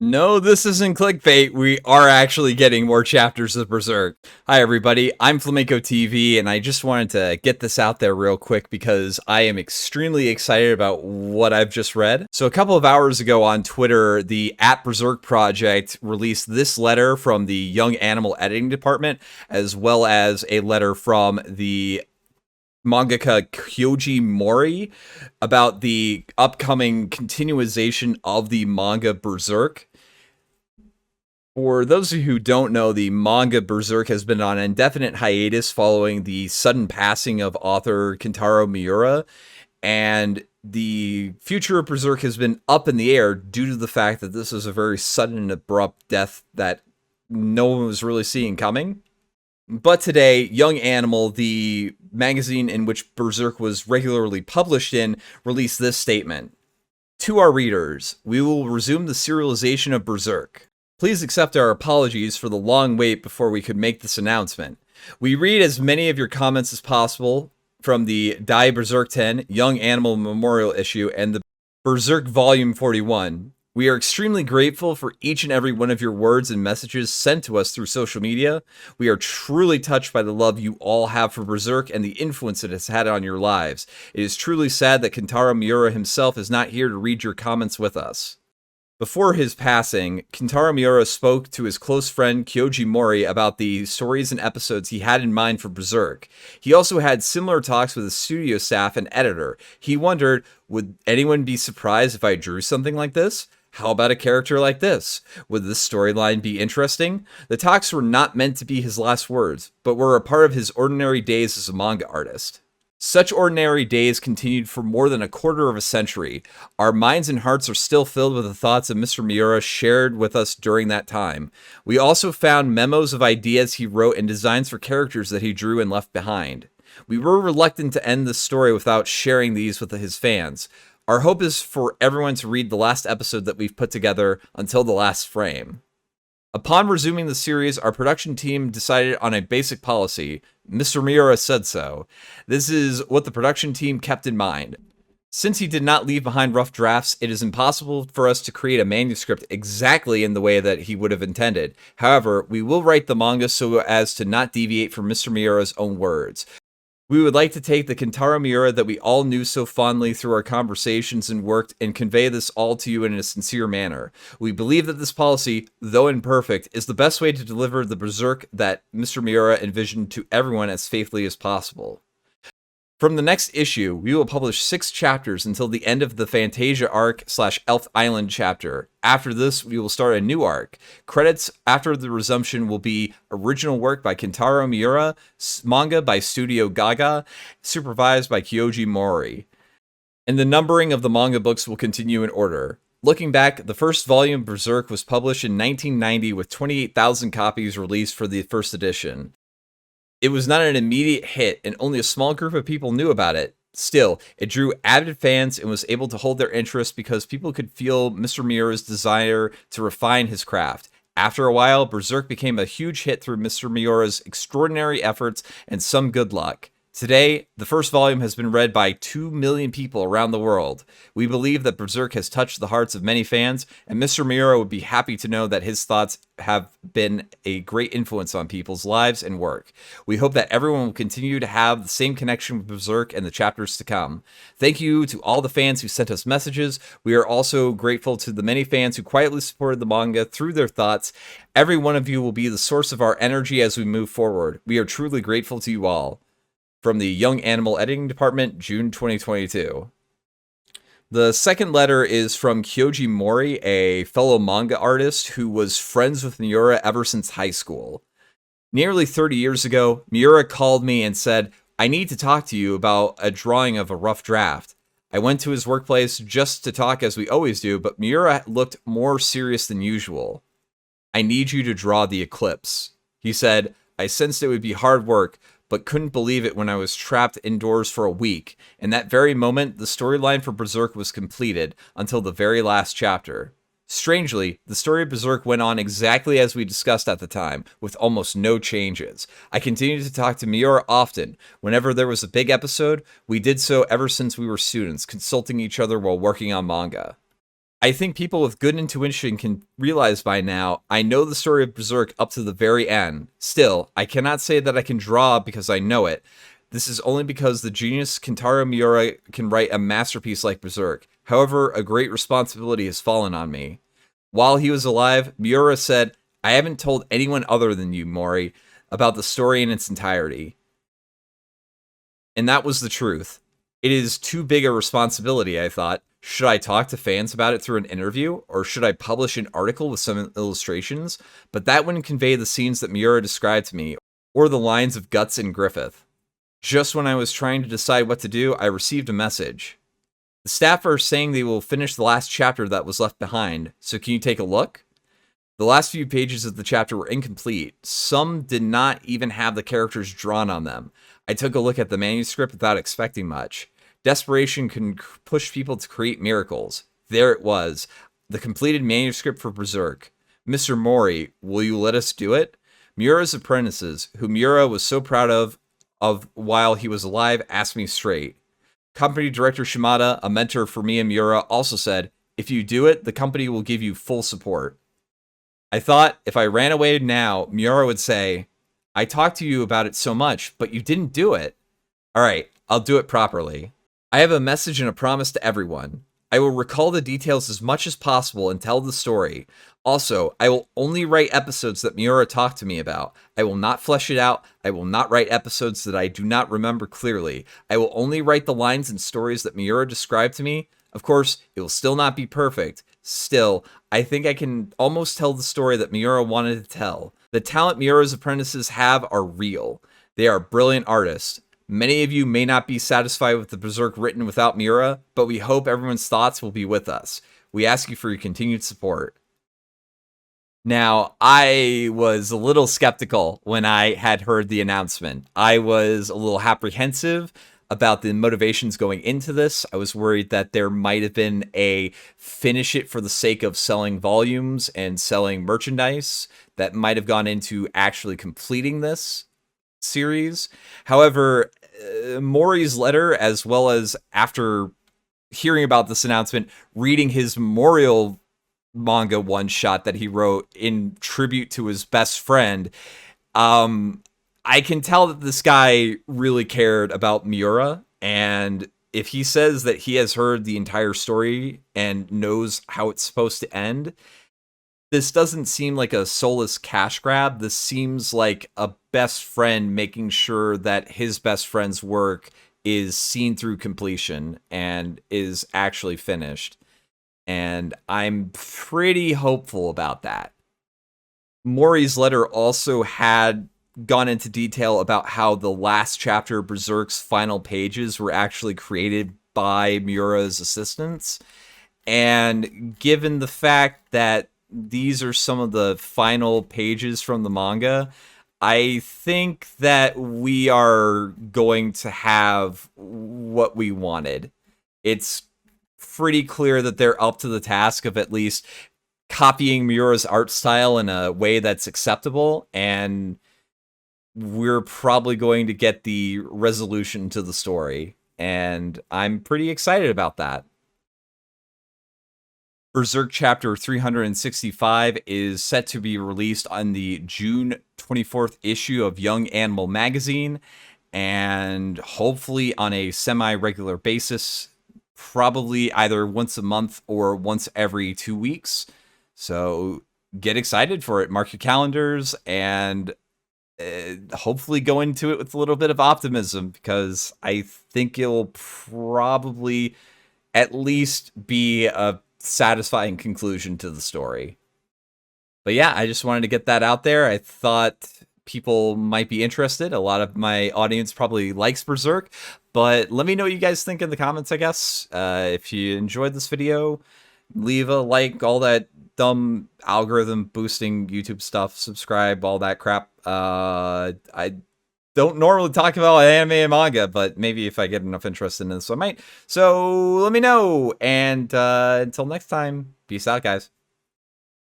No, this isn't clickbait. We are actually getting more chapters of Berserk. Hi, everybody. I'm FlamencoTV, and I just wanted to get this out there real quick because I am extremely excited about what I've just read. So, a couple of hours ago on Twitter, the @Berserk Project released this letter from the Young Animal Editing Department, as well as a letter from the mangaka Kouji Mori about the upcoming continuation of the manga Berserk. For those of you who don't know, the manga Berserk has been on indefinite hiatus following the sudden passing of author Kentaro Miura, and the future of Berserk has been up in the air due to the fact that this was a very sudden and abrupt death that no one was really seeing coming. But today, Young Animal, the magazine in which Berserk was regularly published in, released this statement. To our readers, we will resume the serialization of Berserk. Please accept our apologies for the long wait before we could make this announcement. We read as many of your comments as possible from the Die Berserk 10 Young Animal Memorial issue and the Berserk Volume 41. We are extremely grateful for each and every one of your words and messages sent to us through social media. We are truly touched by the love you all have for Berserk and the influence it has had on your lives. It is truly sad that Kentaro Miura himself is not here to read your comments with us. Before his passing, Kentaro Miura spoke to his close friend Kouji Mori about the stories and episodes he had in mind for Berserk. He also had similar talks with his studio staff and editor. He wondered, would anyone be surprised if I drew something like this? How about a character like this? Would this storyline be interesting? The talks were not meant to be his last words, but were a part of his ordinary days as a manga artist. Such ordinary days continued for more than a quarter of a century. Our minds and hearts are still filled with the thoughts that Mr. Miura shared with us during that time. We also found memos of ideas he wrote and designs for characters that he drew and left behind. We were reluctant to end this story without sharing these with his fans. Our hope is for everyone to read the last episode that we've put together until the last frame. Upon resuming the series, our production team decided on a basic policy. Mr. Miura said so. This is what the production team kept in mind. Since he did not leave behind rough drafts, it is impossible for us to create a manuscript exactly in the way that he would have intended. However, we will write the manga so as to not deviate from Mr. Miura's own words. We would like to take the Kentaro Miura that we all knew so fondly through our conversations and work and convey this all to you in a sincere manner. We believe that this policy, though imperfect, is the best way to deliver the Berserk that Mr. Miura envisioned to everyone as faithfully as possible. From the next issue, we will publish 6 chapters until the end of the Fantasia arc / Elf Island chapter. After this, we will start a new arc. Credits after the resumption will be original work by Kentaro Miura, manga by Studio Gaga, supervised by Kouji Mori. And the numbering of the manga books will continue in order. Looking back, the first volume of Berserk was published in 1990 with 28,000 copies released for the first edition. It was not an immediate hit, and only a small group of people knew about it. Still, it drew avid fans and was able to hold their interest because people could feel Mr. Miura's desire to refine his craft. After a while, Berserk became a huge hit through Mr. Miura's extraordinary efforts and some good luck. Today, the first volume has been read by 2 million people around the world. We believe that Berserk has touched the hearts of many fans, and Mr. Miura would be happy to know that his thoughts have been a great influence on people's lives and work. We hope that everyone will continue to have the same connection with Berserk and the chapters to come. Thank you to all the fans who sent us messages. We are also grateful to the many fans who quietly supported the manga through their thoughts. Every one of you will be the source of our energy as we move forward. We are truly grateful to you all. From the Young Animal Editing Department, June 2022. The second letter is from Kouji Mori, a fellow manga artist who was friends with Miura ever since high school. Nearly 30 years ago, Miura called me and said, "I need to talk to you about a drawing of a rough draft." I went to his workplace just to talk as we always do, but Miura looked more serious than usual. "I need you to draw the eclipse," he said. I sensed it would be hard work, but couldn't believe it when I was trapped indoors for a week. In that very moment, the storyline for Berserk was completed until the very last chapter. Strangely, the story of Berserk went on exactly as we discussed at the time, with almost no changes. I continued to talk to Miura often. Whenever there was a big episode, we did so ever since we were students, consulting each other while working on manga. I think people with good intuition can realize by now, I know the story of Berserk up to the very end. Still, I cannot say that I can draw because I know it. This is only because the genius Kentaro Miura can write a masterpiece like Berserk. However, a great responsibility has fallen on me. While he was alive, Miura said, I haven't told anyone other than you, Mori, about the story in its entirety. And that was the truth. It is too big a responsibility, I thought. Should I talk to fans about it through an interview, or should I publish an article with some illustrations? But that wouldn't convey the scenes that Miura described to me, or the lines of Guts and Griffith. Just when I was trying to decide what to do, I received a message. The staff are saying they will finish the last chapter that was left behind, so can you take a look? The last few pages of the chapter were incomplete. Some did not even have the characters drawn on them. I took a look at the manuscript without expecting much. Desperation can push people to create miracles. There it was, the completed manuscript for Berserk. Mr. Mori, will you let us do it? Miura's apprentices, who Miura was so proud of while he was alive, asked me straight. Company director Shimada, a mentor for me and Miura, also said, if you do it, the company will give you full support. I thought if I ran away now, Miura would say, I talked to you about it so much, but you didn't do it. All right, I'll do it properly. I have a message and a promise to everyone. I will recall the details as much as possible and tell the story. Also, I will only write episodes that Miura talked to me about. I will not flesh it out. I will not write episodes that I do not remember clearly. I will only write the lines and stories that Miura described to me. Of course, it will still not be perfect. Still, I think I can almost tell the story that Miura wanted to tell. The talent Miura's apprentices have are real. They are brilliant artists. Many of you may not be satisfied with the Berserk written without Miura, but we hope everyone's thoughts will be with us. We ask you for your continued support. Now, I was a little skeptical when I had heard the announcement. I was a little apprehensive about the motivations going into this. I was worried that there might have been a finish it for the sake of selling volumes and selling merchandise that might have gone into actually completing this series. However, Mori's letter, as well as after hearing about this announcement, reading his memorial manga one-shot that he wrote in tribute to his best friend, I can tell that this guy really cared about Miura, and if he says that he has heard the entire story and knows how it's supposed to end, this doesn't seem like a soulless cash grab. This seems like a best friend making sure that his best friend's work is seen through completion and is actually finished. And I'm pretty hopeful about that. Mori's letter also had gone into detail about how the last chapter of Berserk's final pages were actually created by Miura's assistants. And given the fact that these are some of the final pages from the manga, I think that we are going to have what we wanted. It's pretty clear that they're up to the task of at least copying Miura's art style in a way that's acceptable, and we're probably going to get the resolution to the story, and I'm pretty excited about that. Berserk Chapter 365 is set to be released on the June 24th issue of Young Animal magazine, and hopefully on a semi-regular basis, probably either once a month or once every 2 weeks. So get excited for it. Mark your calendars and hopefully go into it with a little bit of optimism, because I think it'll probably at least be a satisfying conclusion to the story. But yeah, I just wanted to get that out there. I thought people might be interested. A lot of my audience probably likes Berserk, but let me know what you guys think in the comments, I guess. If you enjoyed this video, leave a like, all that dumb algorithm boosting YouTube stuff, subscribe, all that crap. I don't normally talk about anime and manga, but maybe if I get enough interest in this, I might. So let me know. And until next time, peace out, guys.